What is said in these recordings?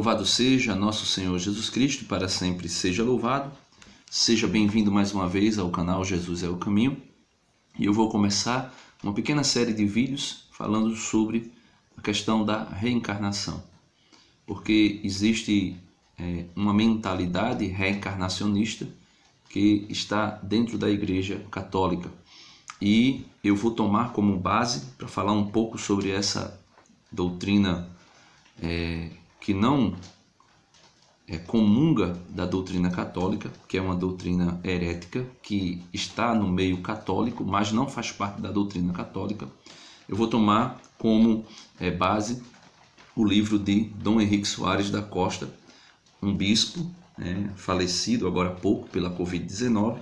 Louvado seja nosso Senhor Jesus Cristo, para sempre seja louvado. Seja bem-vindo mais uma vez ao canal Jesus é o Caminho. E eu vou começar uma pequena série de vídeos falando sobre a questão da reencarnação. Porque existe uma mentalidade reencarnacionista que está dentro da Igreja Católica. E eu vou tomar como base para falar um pouco sobre essa doutrina que não comunga da doutrina católica, que é uma doutrina herética, que está no meio católico, mas não faz parte da doutrina católica. Eu vou tomar como base o livro de Dom Henrique Soares da Costa, um bispo falecido agora há pouco pela Covid-19,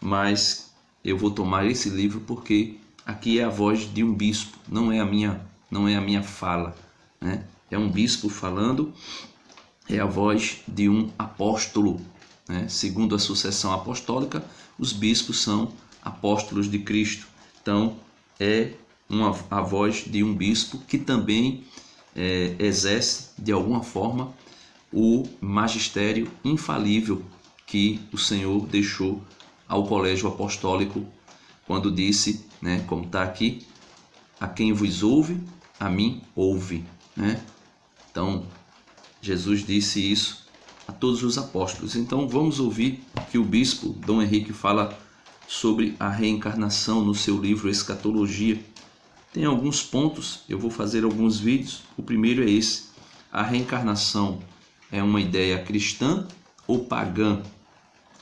mas eu vou tomar esse livro porque aqui é a voz de um bispo, não é a minha fala, né? É um bispo falando, é a voz de um apóstolo, né? Segundo a sucessão apostólica, os bispos são apóstolos de Cristo. Então, é a voz de um bispo que também exerce, de alguma forma, o magistério infalível que o Senhor deixou ao colégio apostólico quando disse, né, como está aqui, a quem vos ouve, a mim ouve, né? Então, Jesus disse isso a todos os apóstolos. Então, vamos ouvir que o bispo Dom Henrique fala sobre a reencarnação no seu livro Escatologia. Tem alguns pontos, eu vou fazer alguns vídeos. O primeiro é esse: a reencarnação é uma ideia cristã ou pagã?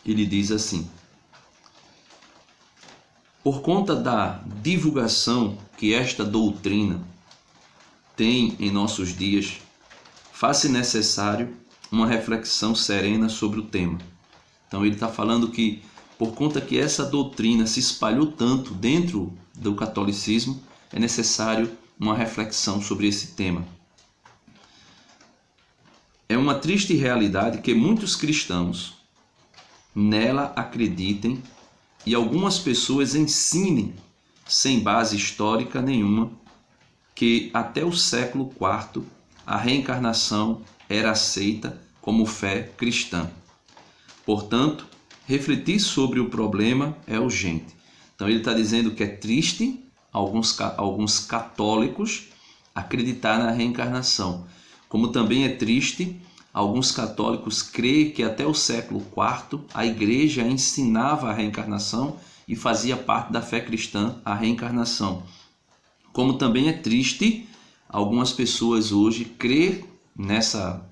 Ele diz assim: por conta da divulgação que esta doutrina tem em nossos dias, faz-se necessário uma reflexão serena sobre o tema. Então ele está falando que, por conta que essa doutrina se espalhou tanto dentro do catolicismo, é necessário uma reflexão sobre esse tema. É uma triste realidade que muitos cristãos nela acreditem e algumas pessoas ensinem, sem base histórica nenhuma, que até o século IV a reencarnação era aceita como fé cristã. Portanto, refletir sobre o problema é urgente. Então ele está dizendo que é triste alguns católicos acreditar na reencarnação, como também é triste alguns católicos crer que até o século IV a igreja ensinava a reencarnação e fazia parte da fé cristã a reencarnação. Como também é triste algumas pessoas hoje crer nessa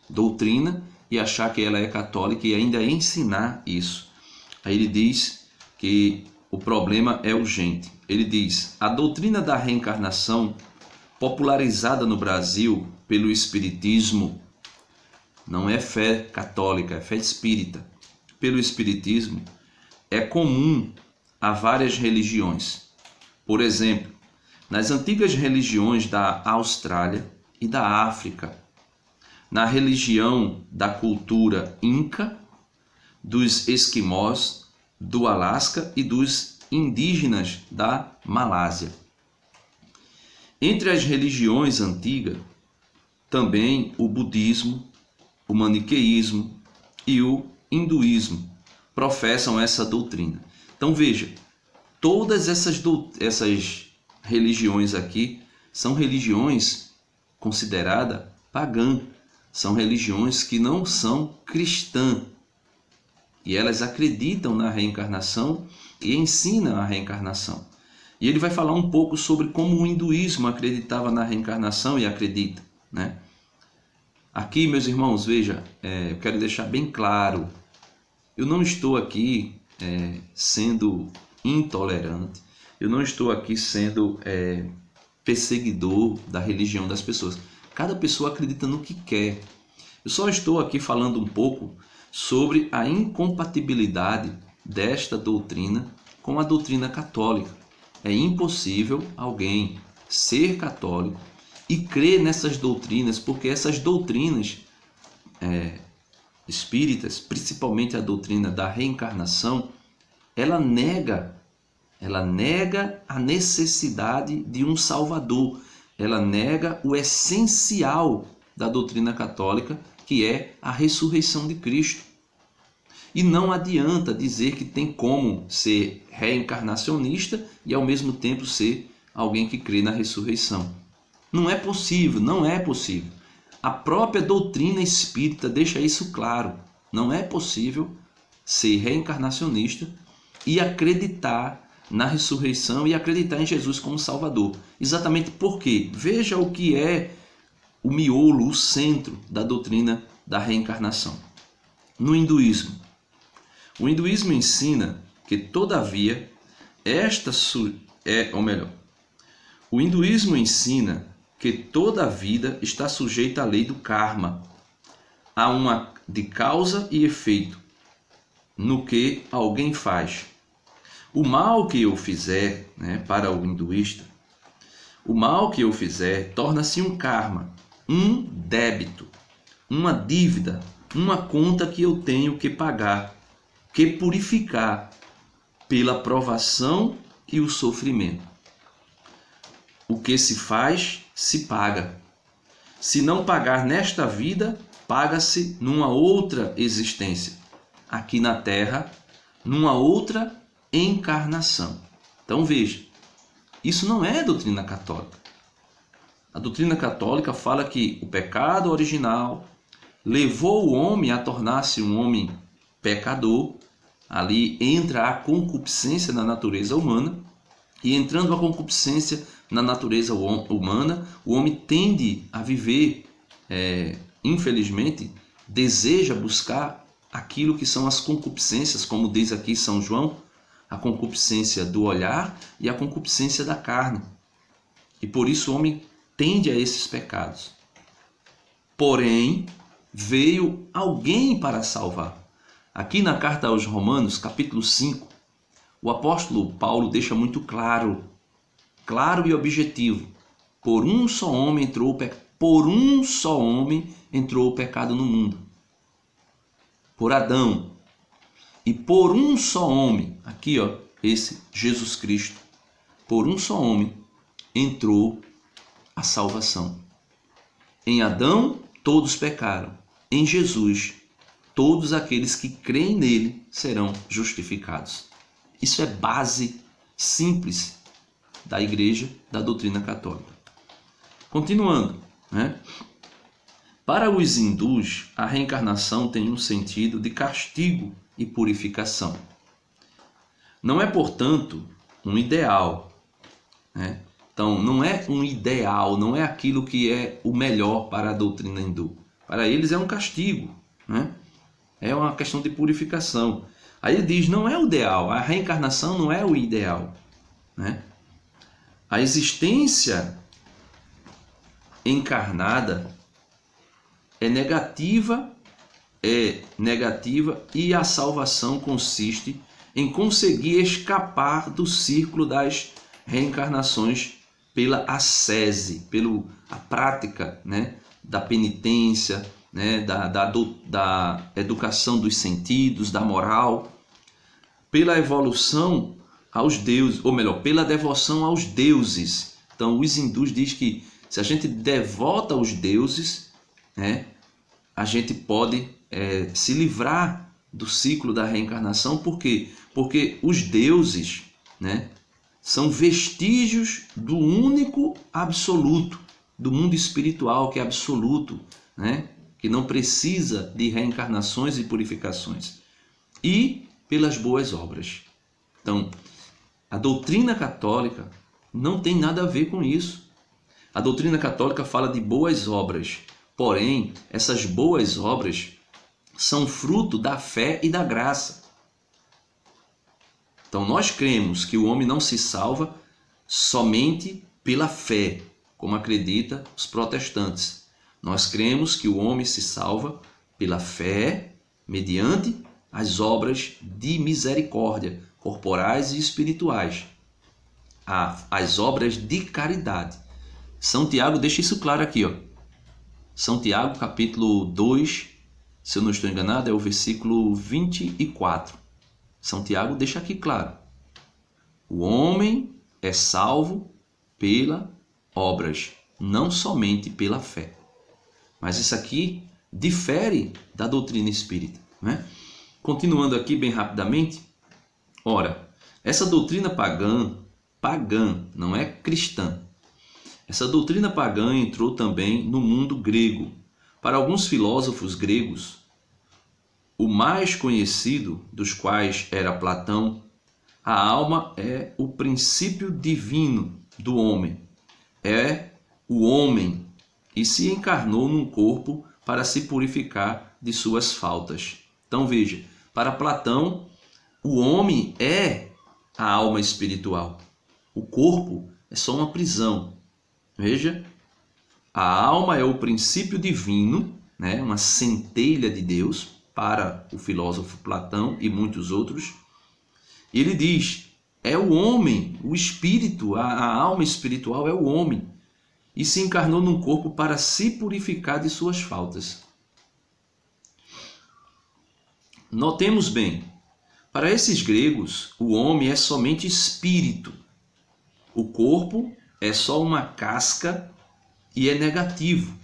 doutrina e achar que ela é católica e ainda ensinar isso. Aí ele diz que o problema é urgente. Ele diz: a doutrina da reencarnação, popularizada no Brasil pelo Espiritismo, não é fé católica, é fé espírita. Pelo Espiritismo, é comum a várias religiões. Por exemplo, nas antigas religiões da Austrália e da África, na religião da cultura Inca, dos esquimós, do Alasca e dos indígenas da Malásia. Entre as religiões antigas, também o budismo, o maniqueísmo e o hinduísmo professam essa doutrina. Então veja, todas essas religiões aqui são religiões consideradas pagãs, são religiões que não são cristãs e elas acreditam na reencarnação e ensinam a reencarnação. E ele vai falar um pouco sobre como o hinduísmo acreditava na reencarnação e acredita, né? Aqui, meus irmãos, veja, eu quero deixar bem claro, eu não estou aqui sendo intolerante, eu não estou aqui sendo perseguidor da religião das pessoas. Cada pessoa acredita no que quer. Eu só estou aqui falando um pouco sobre a incompatibilidade desta doutrina com a doutrina católica. É impossível alguém ser católico e crer nessas doutrinas, porque essas doutrinas espíritas, principalmente a doutrina da reencarnação, ela nega a necessidade de um Salvador, ela nega o essencial da doutrina católica, que é a ressurreição de Cristo. E não adianta dizer que tem como ser reencarnacionista e ao mesmo tempo ser alguém que crê na ressurreição. Não é possível, não é possível. A própria doutrina espírita deixa isso claro. Não é possível ser reencarnacionista e acreditar na ressurreição e acreditar em Jesus como Salvador. Exatamente porque, veja o que é o miolo, o centro da doutrina da reencarnação. No hinduísmo, o hinduísmo ensina que, todavia, o hinduísmo ensina que toda a vida está sujeita à lei do karma, a uma de causa e efeito no que alguém faz. O mal que eu fizer, para o hinduísta, o mal que eu fizer torna-se um karma, um débito, uma dívida, uma conta que eu tenho que pagar, que purificar pela provação e o sofrimento. O que se faz, se paga. Se não pagar nesta vida, paga-se numa outra existência, aqui na Terra, numa outra encarnação. Então veja, isso não é doutrina católica. A doutrina católica fala que o pecado original levou o homem a tornar-se um homem pecador. Ali entra a concupiscência na natureza humana, e entrando a concupiscência na natureza humana, o homem tende a viver, infelizmente, deseja buscar aquilo que são as concupiscências, como diz aqui São João, a concupiscência do olhar e a concupiscência da carne. E por isso o homem tende a esses pecados. Porém, veio alguém para salvar. Aqui na carta aos Romanos, capítulo 5, o apóstolo Paulo deixa muito claro e objetivo. Por um só homem entrou o pecado no mundo. Por Adão. E por um só homem, aqui esse Jesus Cristo, por um só homem entrou a salvação. Em Adão todos pecaram. Em Jesus todos aqueles que creem nele serão justificados. Isso é base simples da igreja, da doutrina católica. Continuando, Para os hindus, a reencarnação tem um sentido de castigo e purificação. Não é, portanto, um ideal. Então, não é um ideal, não é aquilo que é o melhor para a doutrina hindu. Para eles é um castigo, é uma questão de purificação. Aí ele diz, não é o ideal, a reencarnação não é o ideal. A existência encarnada é negativa e a salvação consiste em conseguir escapar do círculo das reencarnações pela ascese, pela prática da penitência, da educação dos sentidos, da moral, pela evolução aos deuses, ou melhor, pela devoção aos deuses. Então os hindus dizem que se a gente devota aos deuses, a gente pode se livrar do ciclo da reencarnação. Por quê? Porque os deuses são vestígios do único absoluto, do mundo espiritual que é absoluto, que não precisa de reencarnações e purificações. E pelas boas obras. Então, a doutrina católica não tem nada a ver com isso. A doutrina católica fala de boas obras, porém, essas boas obras são fruto da fé e da graça. Então, nós cremos que o homem não se salva somente pela fé, como acreditam os protestantes. Nós cremos que o homem se salva pela fé, mediante as obras de misericórdia, corporais e espirituais, as obras de caridade. São Tiago deixa isso claro aqui, São Tiago, capítulo 2, se eu não estou enganado, é o versículo 24. São Tiago deixa aqui claro. O homem é salvo pelas obras, não somente pela fé. Mas isso aqui difere da doutrina espírita, né? Continuando aqui bem rapidamente. Ora, essa doutrina pagã, não é cristã. Essa doutrina pagã entrou também no mundo grego. Para alguns filósofos gregos, o mais conhecido dos quais era Platão, a alma é o princípio divino do homem. É o homem e se encarnou num corpo para se purificar de suas faltas. Então veja, para Platão, o homem é a alma espiritual. O corpo é só uma prisão. Veja, a alma é o princípio divino, né? Uma centelha de Deus para o filósofo Platão e muitos outros. Ele diz, é o homem, o espírito, a alma espiritual é o homem. E se encarnou num corpo para se purificar de suas faltas. Notemos bem, para esses gregos, o homem é somente espírito. O corpo é só uma casca e é negativo.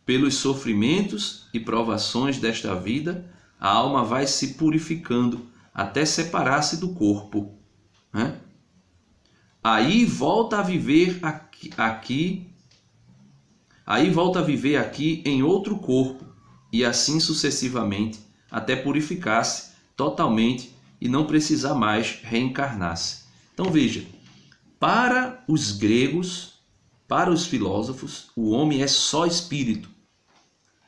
Pelos sofrimentos e provações desta vida, a alma vai se purificando até separar-se do corpo, né? Aí volta a viver aqui em outro corpo e assim sucessivamente até purificar-se totalmente e não precisar mais reencarnar-se. Então veja, para os gregos, para os filósofos, o homem é só espírito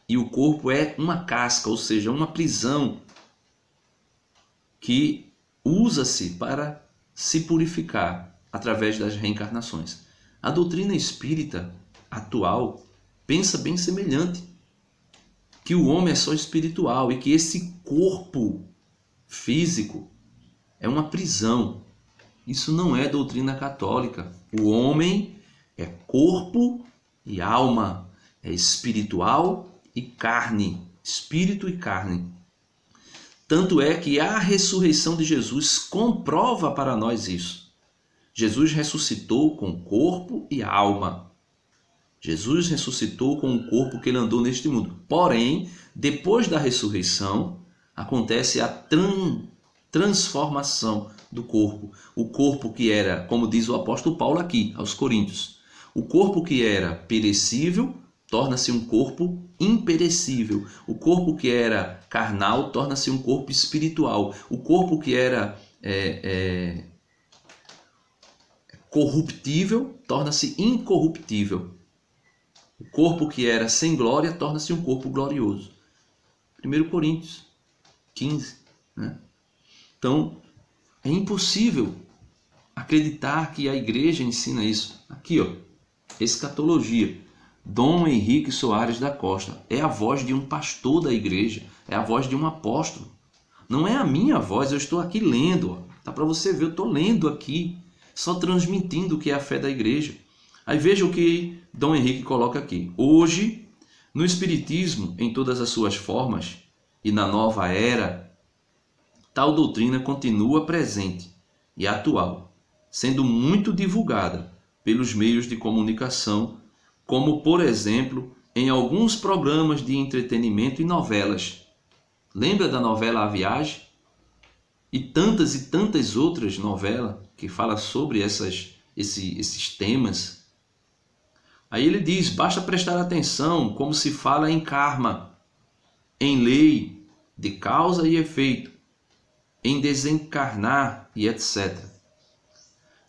e o corpo é uma casca, ou seja, uma prisão que usa-se para se purificar através das reencarnações. A doutrina espírita atual pensa bem semelhante, que o homem é só espiritual e que esse corpo físico é uma prisão. Isso não é doutrina católica. O homem é corpo e alma, é espiritual e carne, espírito e carne. Tanto é que a ressurreição de Jesus comprova para nós isso. Jesus ressuscitou com corpo e alma. Jesus ressuscitou com o corpo que ele andou neste mundo. Porém, depois da ressurreição, acontece a transformação do corpo. O corpo que era, como diz o apóstolo Paulo aqui, aos Coríntios, o corpo que era perecível torna-se um corpo imperecível. O corpo que era carnal torna-se um corpo espiritual. O corpo que era corruptível torna-se incorruptível. O corpo que era sem glória torna-se um corpo glorioso. 1 Coríntios 15. Né? Então, é impossível acreditar que a igreja ensina isso. Aqui, ó, escatologia. Dom Henrique Soares da Costa. É a voz de um pastor da igreja. É a voz de um apóstolo. Não é a minha voz, eu estou aqui lendo. Ó. Tá para você ver, eu estou lendo aqui. Só transmitindo o que é a fé da igreja. Aí veja o que Dom Henrique coloca aqui. Hoje, no Espiritismo, em todas as suas formas, e na nova era, tal doutrina continua presente e atual, sendo muito divulgada pelos meios de comunicação, como, por exemplo, em alguns programas de entretenimento e novelas. Lembra da novela A Viagem? E tantas outras novelas que falam sobre esses temas. Aí ele diz, basta prestar atenção como se fala em karma, em lei de causa e efeito, em desencarnar e etc.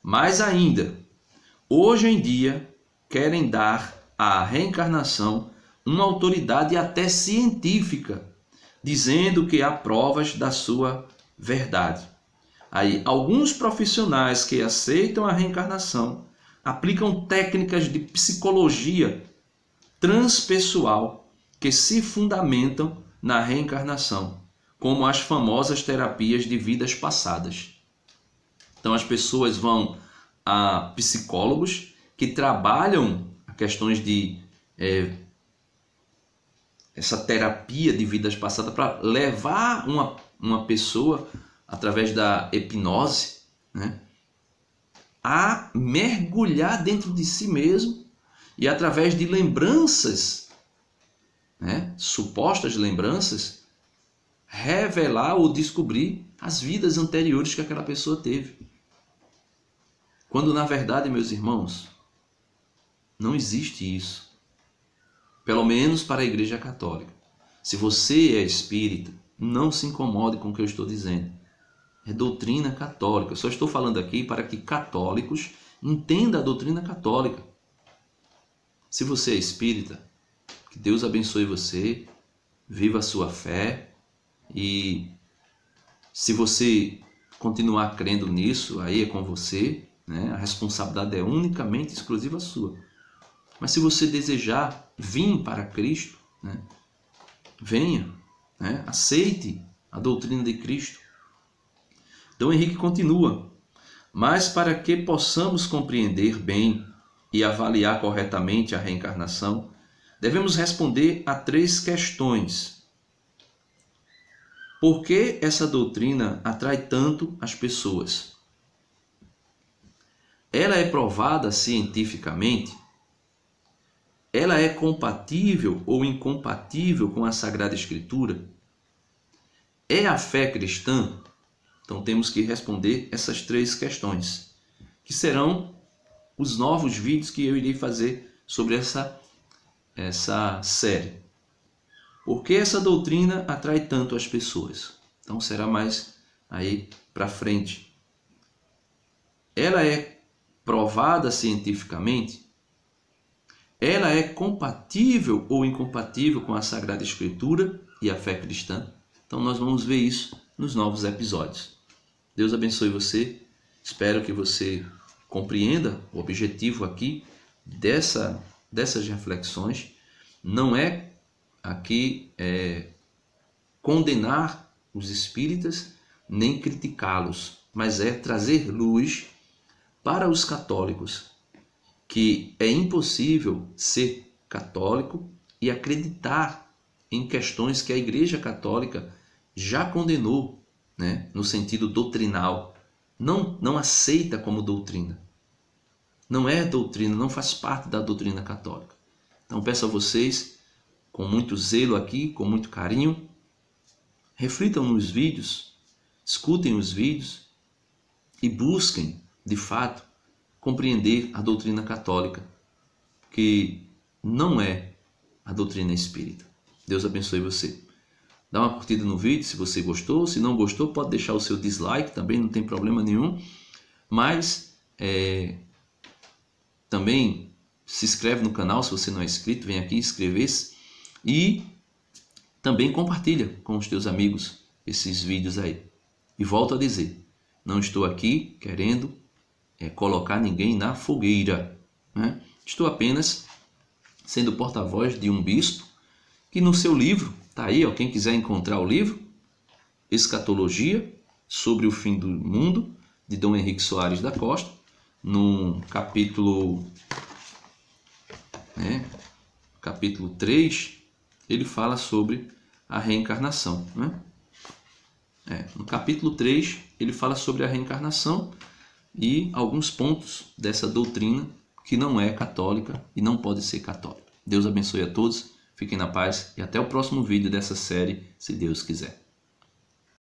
Mais ainda, hoje em dia, querem dar à reencarnação uma autoridade até científica, dizendo que há provas da sua verdade. Aí, alguns profissionais que aceitam a reencarnação aplicam técnicas de psicologia transpessoal que se fundamentam na reencarnação, como as famosas terapias de vidas passadas. Então, as pessoas vão a psicólogos que trabalham questões de essa terapia de vidas passadas para levar uma pessoa, através da hipnose, né, a mergulhar dentro de si mesmo e através de lembranças né, supostas lembranças, revelar ou descobrir as vidas anteriores que aquela pessoa teve. Quando na verdade, meus irmãos, não existe isso. Pelo menos para a Igreja Católica. Se você é espírita, não se incomode com o que eu estou dizendo. É doutrina católica. Eu só estou falando aqui para que católicos entendam a doutrina católica. Se você é espírita, que Deus abençoe você, viva a sua fé, e se você continuar crendo nisso, aí é com você, né? A responsabilidade é unicamente exclusiva sua. Mas se você desejar vir para Cristo, né? Venha, né? Aceite a doutrina de Cristo. Dom Henrique continua: mas para que possamos compreender bem e avaliar corretamente a reencarnação, devemos responder a 3 questões. Por que essa doutrina atrai tanto as pessoas? Ela é provada cientificamente? Ela é compatível ou incompatível com a Sagrada Escritura? É a fé cristã? Então temos que responder essas 3 questões, que serão os novos vídeos que eu irei fazer sobre essa série. Por que essa doutrina atrai tanto as pessoas? Então será mais aí para frente. Ela é provada cientificamente? Ela é compatível ou incompatível com a Sagrada Escritura e a fé cristã? Então nós vamos ver isso nos novos episódios. Deus abençoe você. Espero que você compreenda o objetivo aqui dessas reflexões. Não é aqui condenar os espíritas, nem criticá-los, mas é trazer luz para os católicos, que é impossível ser católico e acreditar em questões que a Igreja Católica já condenou, né, no sentido doutrinal. Não aceita como doutrina. Não é doutrina, não faz parte da doutrina católica. Então peço a vocês, com muito zelo aqui, com muito carinho, reflitam nos vídeos, escutem os vídeos e busquem, de fato, compreender a doutrina católica, que não é a doutrina espírita. Deus abençoe você. Dá uma curtida no vídeo se você gostou. Se não gostou, pode deixar o seu dislike, também não tem problema nenhum. Mas também se inscreve no canal se você não é inscrito, vem aqui inscrever-se. E também compartilha com os teus amigos esses vídeos aí. E volto a dizer, não estou aqui querendo colocar ninguém na fogueira, né? Estou apenas sendo porta-voz de um bispo que no seu livro, tá aí, ó, quem quiser encontrar o livro, Escatologia sobre o Fim do Mundo, de Dom Henrique Soares da Costa, no capítulo 3, ele fala sobre a reencarnação, né? No capítulo 3, ele fala sobre a reencarnação e alguns pontos dessa doutrina que não é católica e não pode ser católica. Deus abençoe a todos, fiquem na paz e até o próximo vídeo dessa série, se Deus quiser.